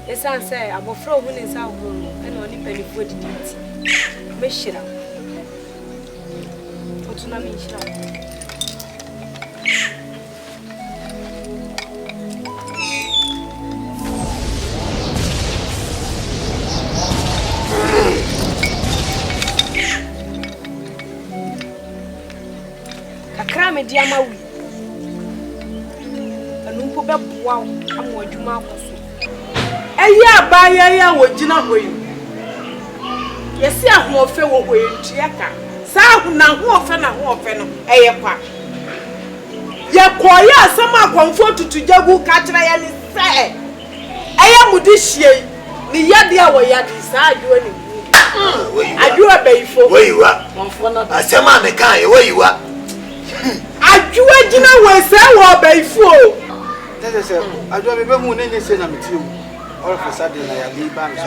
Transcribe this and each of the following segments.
It's answer about from when is our room and only penny for the duty. Meshira. What's not me? Kakra me diama wi. Anumpo be boa am wadwuma akoso. Eya ba ya wogina hoyi. Yesi ahofe wo hoyi ntiaka. Sa ahuna hofe na hofe no eye kwa. Ye koya asama akwamfo tutujagu ka kira ya ni se. Eye mudi hie ni yade a wo yade sa adwo ni. Adwoa bayifo. Weyiwa. Asema me kan ye weyiwa. Adwoa gina we se wo bayifo. Tete se adwoa me be hu ne se na metiu. All of a sudden I am leaving.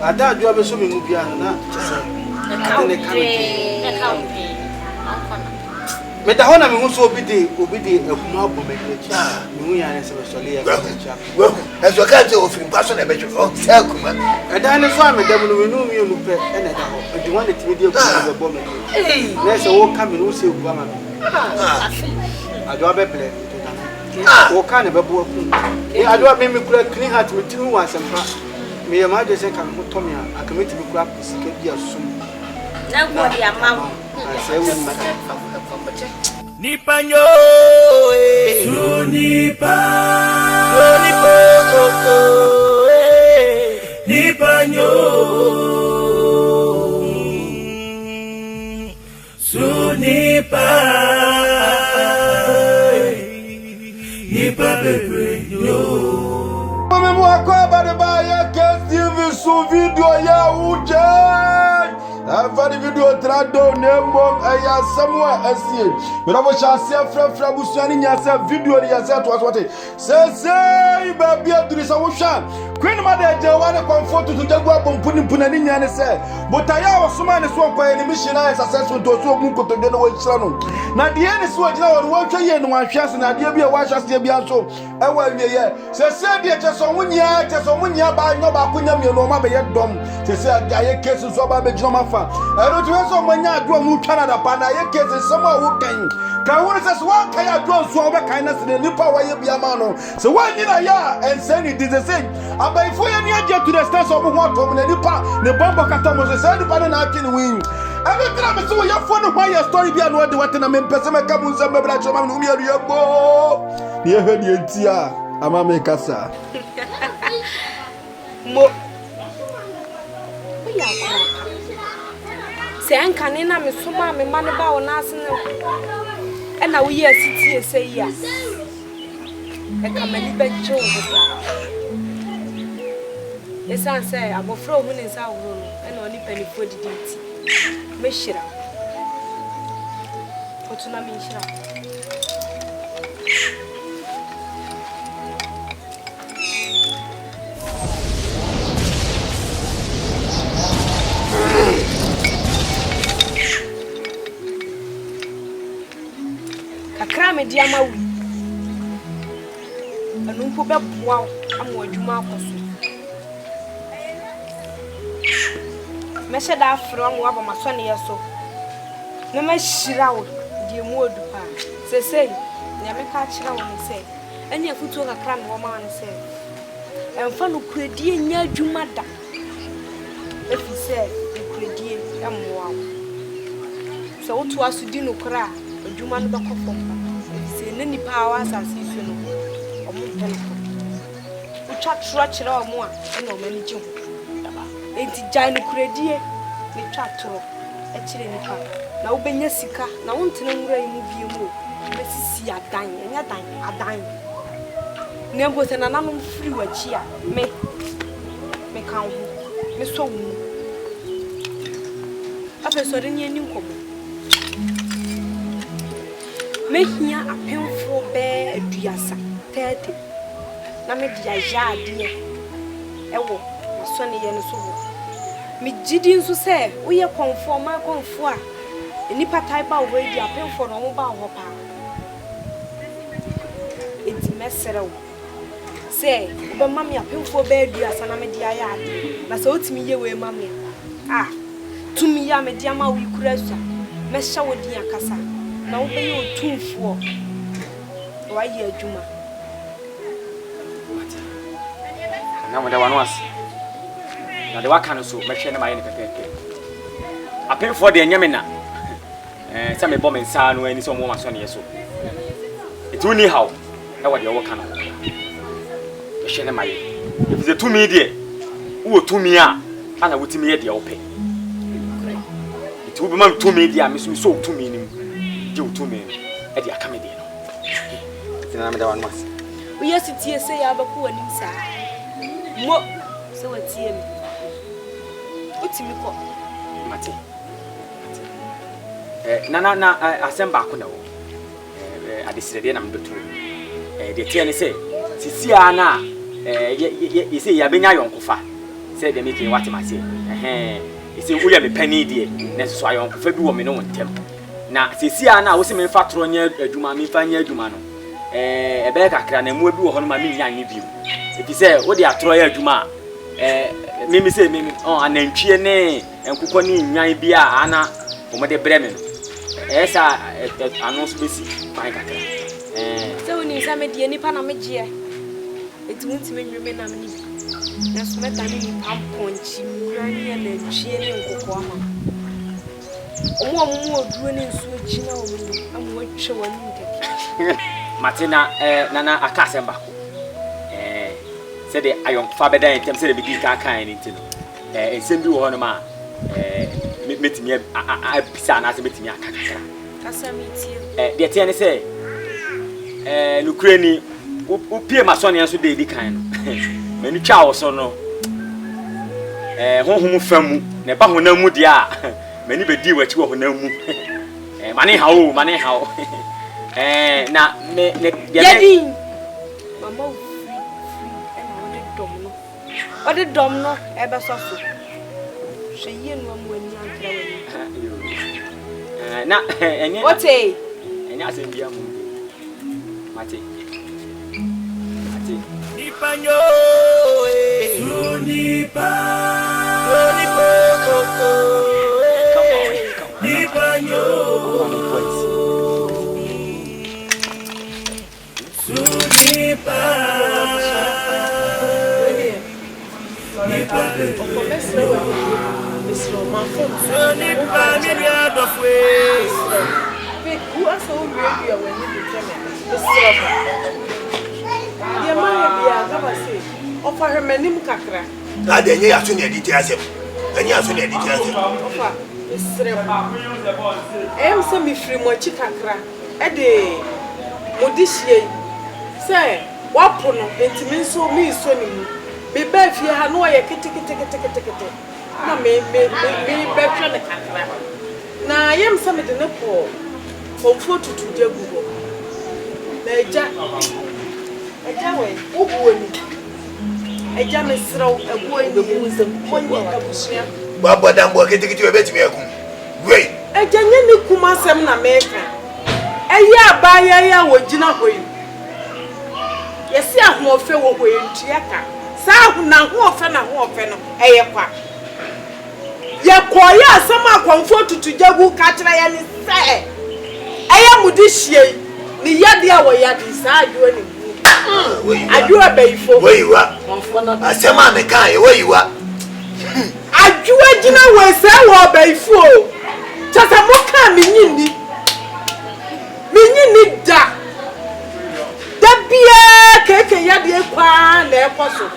Ada adwoa be so me mu bia na chese. Me da hona me hu so obi de akuma abo me echi. Me hu ya ne se so le ya echi. Wo ezo ka je ofiri kwaso na becho o se akuma. Eda ne so amedam no me nu mi enu pe e na da ho. Edi wan de timi de akuma be bo me. Na se wo ka me no se egu ama me. Adwoa be ble. O kan be bo aku. Adwoa me kura clean heart me timi wan sempa. Me ya ma je se kan to me akameti me kura sika bi asum. Na go dia mam. Say we ma. Nipa nyo Sunipa Nipa nyo Sunipa Nipa bebe yo Mame mwakwa ba ya KSTV su video ya uje. Every video trado nemo aya samwa asie. Bravo chance fra busuani nyasa video ni yasa to aswate. Say baby adurisa wo hwa. Queen mother Agyeiwaa ne comfort to jagwa bompuni punani nyane se. Botaya wasoma ne so kwa ni mishina successful to so mu kotodo no wachira no. Na de ne so agina wo hwa ye no ahwase na de bia wa hwase bia so. Ewa wieye. Se de cheso munya ba nyo ba kunya mi no ma be ye dom. Se aye case so ba be jino mafa. Ero to so manya adwo mu twana da pa na ye case sama wo kan. Ka won se so wa kan adwo so wo be kan na se nipa wa ye bia ma no. Se wa nyina ya and say it is the same. Abai fo ye ni agye to the stance of ho atom na nipa ne bombo kata mo se nipa na atwe win. Every time I see your phone, why your story be and what the water and Pesama Cabus and Babra Chaman, whom you go. You heard the Tia, Amame Casa. Mo. Say, I'm canning, I'm so mammy, man about Nassau. And now we are sitting say yes. I come and bed Joe. Yes, I say, I'm a fro when it's our room and only penny for the duty. Meshira. What's not Meshira? Kakra me diama wi. Anumpo be boa am wadwuma akoso. Meshe da afro an wa ba maso ne yeso. Na ma hira wo die mu odupa. Sesei, ne me ka kira wo ne se. Ene afutu kakra me wo ma ne se. Emfa no kuradie nya adwuma da. Efi se kuradie emwa wo. Se wotu asudi no kra, adwuma no bekofo. Efi se ne nipa awa asase isu no. Omo mpelo. Utwa tro kira omo a, ene o mani gye ho. Enti jai kuradie ni twatoro e kire nipa na wo benya sika na wo ntene nwura yi mu biemu mesisi adan enya adan ne mbo se na nanom firi wachi a me kan ho me so wu ape so de ni ani nkomo me hia apemfo be aduasa tete na me dia ade ewo so ne ye no so mi jidi nso se wo ye konfo a enipa type a wo di apemfo no mo ba ho pa enti meserew say oba mami apemfo be aduasa na me dia ya ade na say otimi ye we mami ah tumi ya me dia ma we kura sua me hye wo dia kasa na wo be ye otumfo wa ye adwuma na mo da wano ase na de waka no so me hye ne ma ye ne pepepe apemfo de nyame na sa me bom nsa no ani so mo ma so ne yeso etu ni haw na wo de wo kana me hye ne ma ye if the tumi de wo tumi a ana wotimi ye de wo pe etu bi ma tumi de a me so tumi ni je wo tumi e de aka me de no tina na me da wano ase wo yes tie say ya ba ko anim sa mo so watie mi utimi ko mate na asemba ko na wo adesirede na mdoto de tie ne se sisia na ye se ya benya yonkofa se de meke wate mase se uya me pani de na so ayonkofa bi wo me no wontem na sisia na wo se me fa toro nya adwuma me fa nya adwuma no ebe kakra na mu bi wo hono ma me nya nya bi ebi se wo de atoro ya adwuma mimi se mimi anantwie ne enkukọ ne nwan bi a ana wo de breme no esa anonso besi pan kakra so ni sa me die nipa na me gye etuntimi nweme na me ni na so meta ni pamponchi nwan ya na ntwie ne nkukọ ama omo oduro ne nsu agina wo mu amu atwe wani nkeke matina nana akasemba ko se de ayonfa beda entem se de bigi kaka ni ntino ensem bi wo hono ma metimi abisa na se metimi akakaka kasa metie de tie ne se nukreni upie masone enso de di kan no mani twa wo so no honhom famu ne ba honam mu dia mani bedi wachi wo honam mu mane hawo na me ne yedi mama ode dom no ebe so so hweye no amu ani ankra wani na enye ote enye asembia mu mate Nipanyo Nipa Nipanyo Nipa Gabasay offer her menim kakra na de nye aso ne diti asem enye aso ne diti asem offer esreba em se mi free mo chi kakra e de modishie se wapo no entimi nso mi so ni mu me ba fie ha no ye kete na me be hwe ne kakra na yem se me de ne ko komfo tutu de gugo na eja we obuoni eja me sraw abuoni bebu nsem konye abusia baba dambo kete we betimi akum wei eja nye ne kuma asem na meka eye abaya ya wogina hoyi yesi ahofe wo hoyi ntiaka sa ahuna hofe na hofe no eye kwa ye koya asem akwamfo tutu jagu ka kira ya ni se eye mudihie ni yade a wo yade sa adwo ni Adwoa beifo weiwa asema me kan e weiwa Adwoa gina we se wo beifo chasa mo kan minyini da bia keke yade kwa na ekoso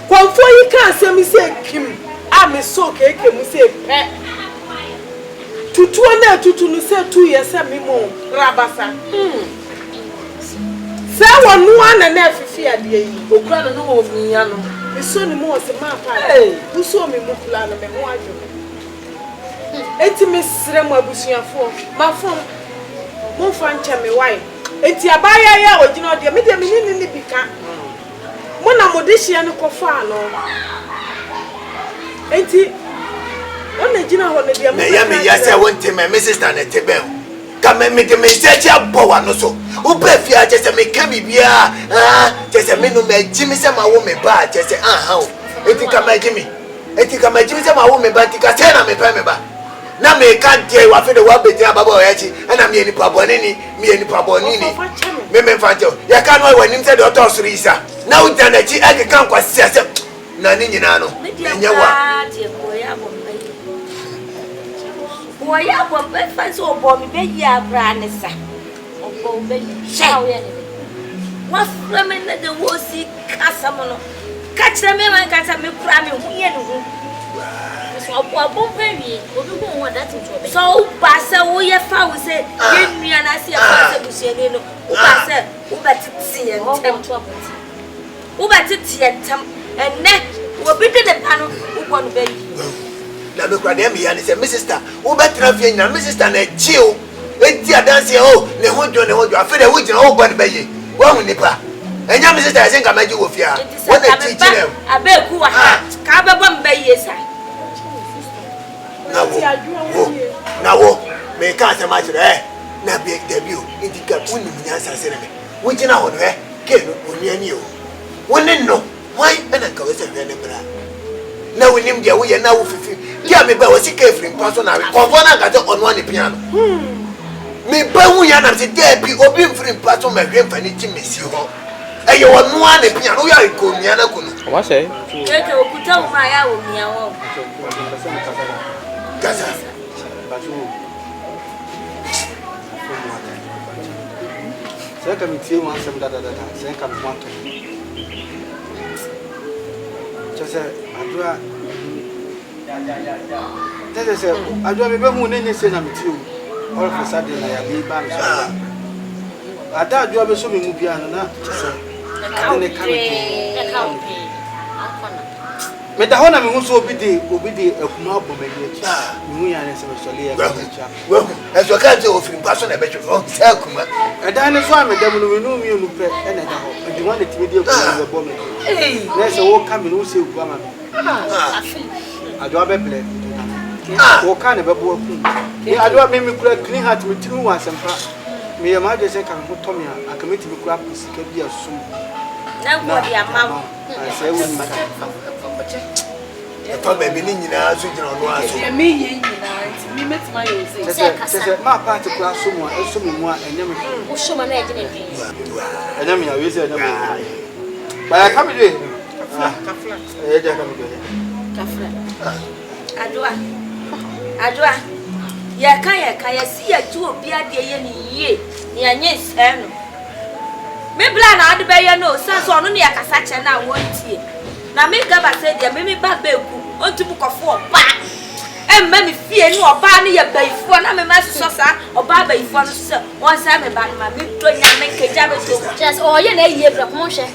konfo yi kan asem se kim a me so keke mu se pe tutu na tutu no se 2 years me mo rabasa se wonu ana na afifi ade yi okura no wo finya no eso ni mo se ma pa uso mi mu kula no me ho adwo enti me sire mo abusuafo ma fom mo fa ncha me wai enti abaya ya ogina ode me de me ni bika mo na mo de hia no kofa no enti ona gina ho ne de me ya me ya se wonte me sister na tebe ka me de me search abo wa no so Ube fia just me kami bia. Just me no me Jimmy say my woman ba just say how. Etika my Jimmy. Etika my Jimmy say my woman ba tika say na me pa me ba. Na me ka je wa fe de wa be dia baba o yachi. Na me nipa boni ni, me nipa boni ni. Me fanjo. Ya ka no wa nim say de otosoro isa. Na u dan achi age kan kwase ase. Na ni nyina no. Enye wa. Boy, I want breakfast or bomb baby, I brand a sack. Or bomb baby, shall we? What's flaming that the war see Casamano? Catch them in my cat and me cramming. So, bomb baby, who want that to so, Bassa, we have found said, give me and I see a person who said, who better see and trouble. Who better see and neck will be the panel who want baby. Na me kwa dem ya ni se my sister wo betra fie nyina my sister na chill enti adanse o ne hojo afa de wo gina wo bɔ ne baye wo hu nipa enya my sister se nka maji wo fie a wo na chi chi na abeku wa ha ka bɛbɔ mbaye sa na wo me ka se ma chire na be debut enti ka unu nya sase ne me wo gina ho no ke no oni ani o wo ne no why ena ka wo se hwe ne bra na we nim dia wo ye na wo fifi dia me ba wo si ka free paso na konfo na ka te ono ani piano me ba hu ya na se dia bi obi free paso ma hwe mfa ni ti mesi ho eye ono ani piano wo ya ko mia na kuno wa say eke okuta wo ma ya wo mia wo gaza se ka mi tie mo asem da se ka mi kwanto chese Adwoa tese Adwoa me be hu ne se na metiu all for Saturday na ya be ba me so ada Adwoa be so me mu bia no na chese ade ne ka me da ho na me hu so obi de akuma abɔ me achi me hu ya ne se so le ya ka wo eso ka je ofiri paso na be twe o se akuma ada ne so a me da mu no me no mi onu pe e na da ho edi wan de timi de akuma be bɔ me nese wo come no se ku ama Adwoa be ble wo ka ne be bo ku ni Adwoa me kura clean heart me tinu wa sempa me ya ma de se kan ko tomi a akameti me kura sika bi asum na ko dia mam se wo ni to be bi ni nyina so gina no aso me ye nyina nti me metima yo se ma party kura so mu a eso mu a enyam wo shoma na ejine bi enyam ya we se enyam ba ya kam de kafla eh ja kam de kafla Adwoa ya kan ya si ya ju obi ade ye ni yie ni anye se no me bla na ade be ye no sense ono ne ya kasa che na wo ntie na me Gabasay dia me ba beku ontubu kofo oba emma me fie ni oba ne ya baifo na me ma so sa oba baifo no se won sa me ba ma me to nya me keja be to just o ye na yie bra ko hwe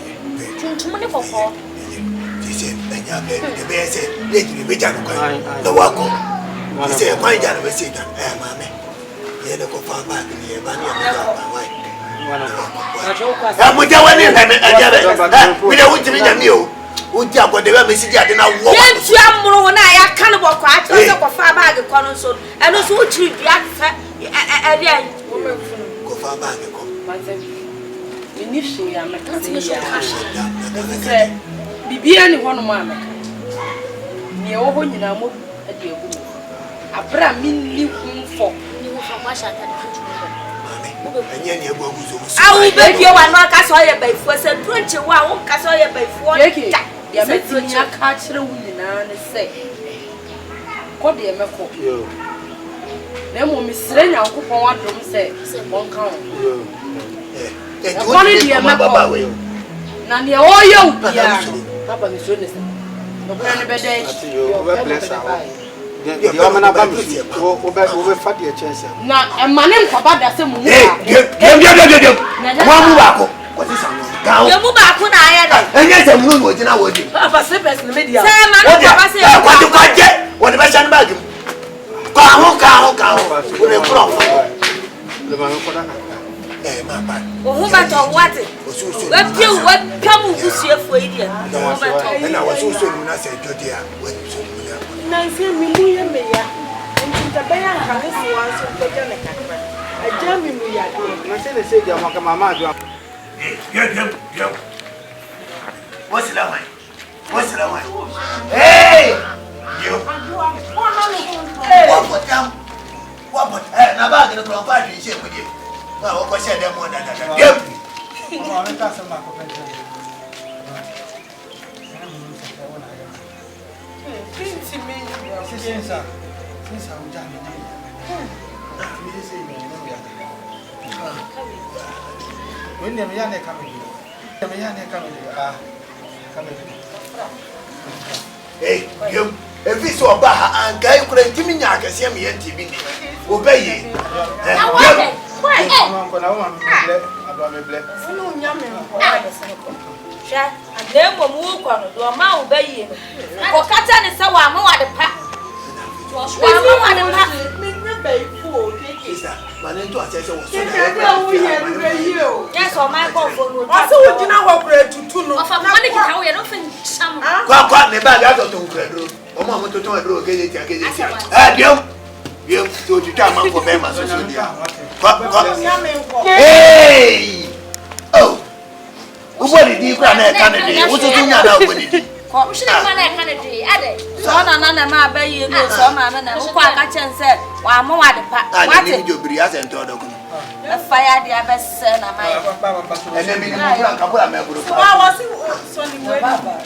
tuntum ne kofo dise enya be se le jiri be janu kan na wako dise kwa janu be se dan mame ye ne ko fa ba ni e ba ni e ba wai ya mo jawa ni he me ajabe we de wuti mi nyami o uti agode we me sidi ade na wo ye tu amro na ya kan bo kwa ati se ko fa bag ko no so eno so utiri bia fa ade an ko fa bag ko ni so ya me ka ni ya bibia ni hono ma me ni wo ho nyina mo ade agu abra minni humfo ni wo fa kwa shata de tutu anya ni agu agu so awu be bia wa no aka so ye baifo se dronche wa wo ka so ye baifo ya meti ni aka kire wu nyina ne se ko de me ko yo na mo misire nyankopon wadom se won kan ko ni de me ko na ne o ye ubia papa mi so ne se no ko ne be de yo we bless our yo mana ba mi wo be fa de chance na e mane nkwa da se mu mu wa mu ba ko ko ti san gawo ye mu ba ko na aya da enye se mu no jina wo di papa se best ni media se mane nkwa ba se ko ti ko je woni be chan bag ka ho wo le pro le ma ko da ma ba wo hu ba to what we pie wo kamu busuefo yi dia wo ba to na wo so na se jodi a wo so na se mi mu ye me ya nti ta ba ya ka ne so wa so ko je ne kakra Ajami mu ya. Na se say dia maka mama Adwoa. Yo. What's the line? Hey! Yo. What? Na ba ke no from fa dwi she mudi. Na wo ko she dem mo da. Yo. Mama me ka se ma ko penta. Pinti me. Sinsa ujani ni. Me say me no ya. When them ya ne come. Hey, yo. If it's so bad, and guy couldn't give me a cassiam yet. Obey. Why? Then we move on to a mouth bay. For Catan is so I'm more the pack. Yes, or my phone. I saw you now operate to two. Of a money, how you don't think some. Quite the bag out of Tongue. Or Mamma to Tongue, you to come for them. Hey! Oh! What did you run a candidate? What did you know? Should I run a candidate? Added. So, none of my baby, no, so my man, who quite a chance said, while more at the pack. I did you be as and told a fire, the best son of my. And then we can't come up with So I was Sonny Baba.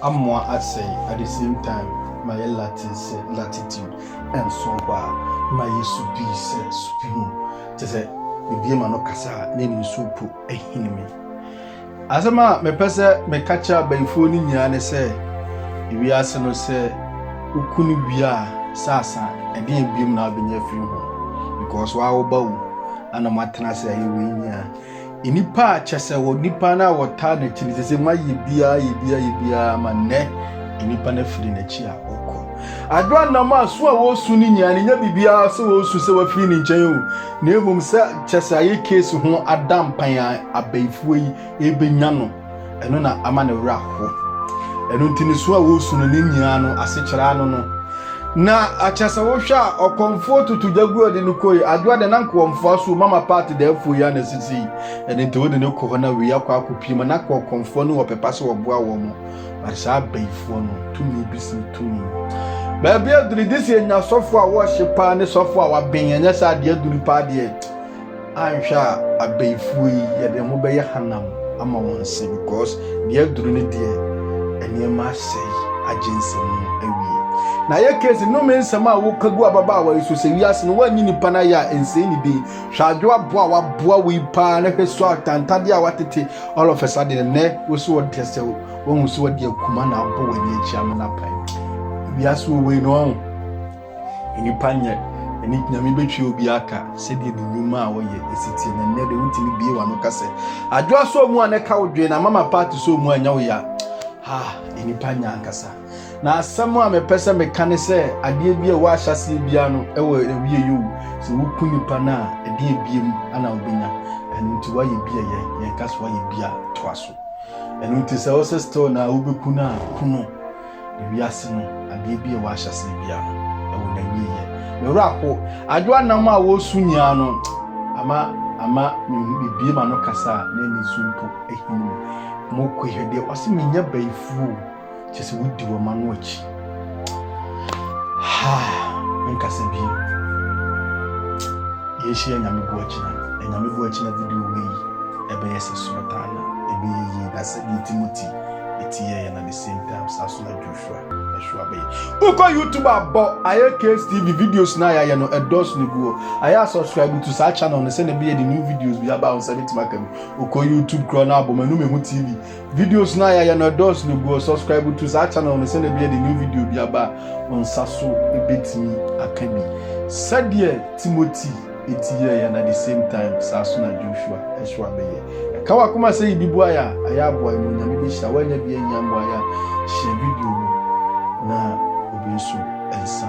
Amwa asay at the same time my latitude and so my supi supim to say be no kasa name supu a hinimi asama me pese me catcher by phone nyane say we ase no say ukuni bia sasa and then bim na benya free ho because wa obawu ana matena say we nya inipa chese wo nipa na wota na chini sese ma yibia manne inipa na firi na chi a okọ Adwoa na ma so a wo su ni nya nya bibia so wo su se wa firi ni nchen o na ebom se chese aye case ho adam pan abaifuo yi ebenya no eno na ama na wura ho eno ntini so a wo su no ni nya no asechira no na achasa wo hwa okonfo tutujagu ode no koi Adwoa de nanko omfo so mama party da afu ya na sisi ene nte wode ne ko na wi akwa akopima na ko konfo no opepa so oboa wo mo barisa baifo no tumi bisin tumi Baby, did this in your software wash your pan, software, being and yes, I did do the party. anhwa abeyifu yi ye de mo be ye hanam ama won se because the duru ne de enema sei agyensem awie na ye case no me nsem a wo kagu ababa wa iso se wiase no wanyi nipa na ya ense ni de hwadwo aboa wa boa wi pa na hweso atantade a watete all of a sudden ne wo so wode se wo hu so wode akuma na abo wani achi am na pan wiase wo we no nipa nye eni nyame betwe obi aka se de nyuma a wo ye esiti na ne de wutimi bie wa no kase adwo so mu aneka wodwe na mama party so mu anya wo ya eni panya ankasa na asɛm a mepɛsɛ mekane sɛ adeɛ bi a wɔahyase bia no ɛwɔ ewie yo sɛ woku nipa na ɛdeɛ biem ana obenya ɛno nti wayɛ bia yɛn ka so wayɛ bia toa so ɛno nti sɛ wɔsɛ store na wobɛku na kuno ewiase no adeɛ bi a wɔahyase bia no ɛwɔ na wie mewura ko adwo anam a wɔsu nyia no ama bibie ma no kasa na ni sumpo ehinu mo ko hwede ɔse menya baifuo chese wudi wo manu achi nka se bi yeshi nyame bu achi na video we ebe yese sumata na ebe yi na se Timothy etiye na the same time saso na Joshua Joshua be uko YouTube abo AY3CASE TV videos na ya no endorse ni go aya subscribe to sa channel no se na be the new videos bi aba on sabiti makam uko YouTube kro na abo manu mehu TV videos na ya no endorse ni go subscribe to sa channel no se na be the new video bi aba on saso ebetimi akabi sadie Timothy etiye ya na the same time saso na Joshua be kawa kuma say ibibu aya boy no nyame bi hya wanya bi anyambo aya share video na obi so ensa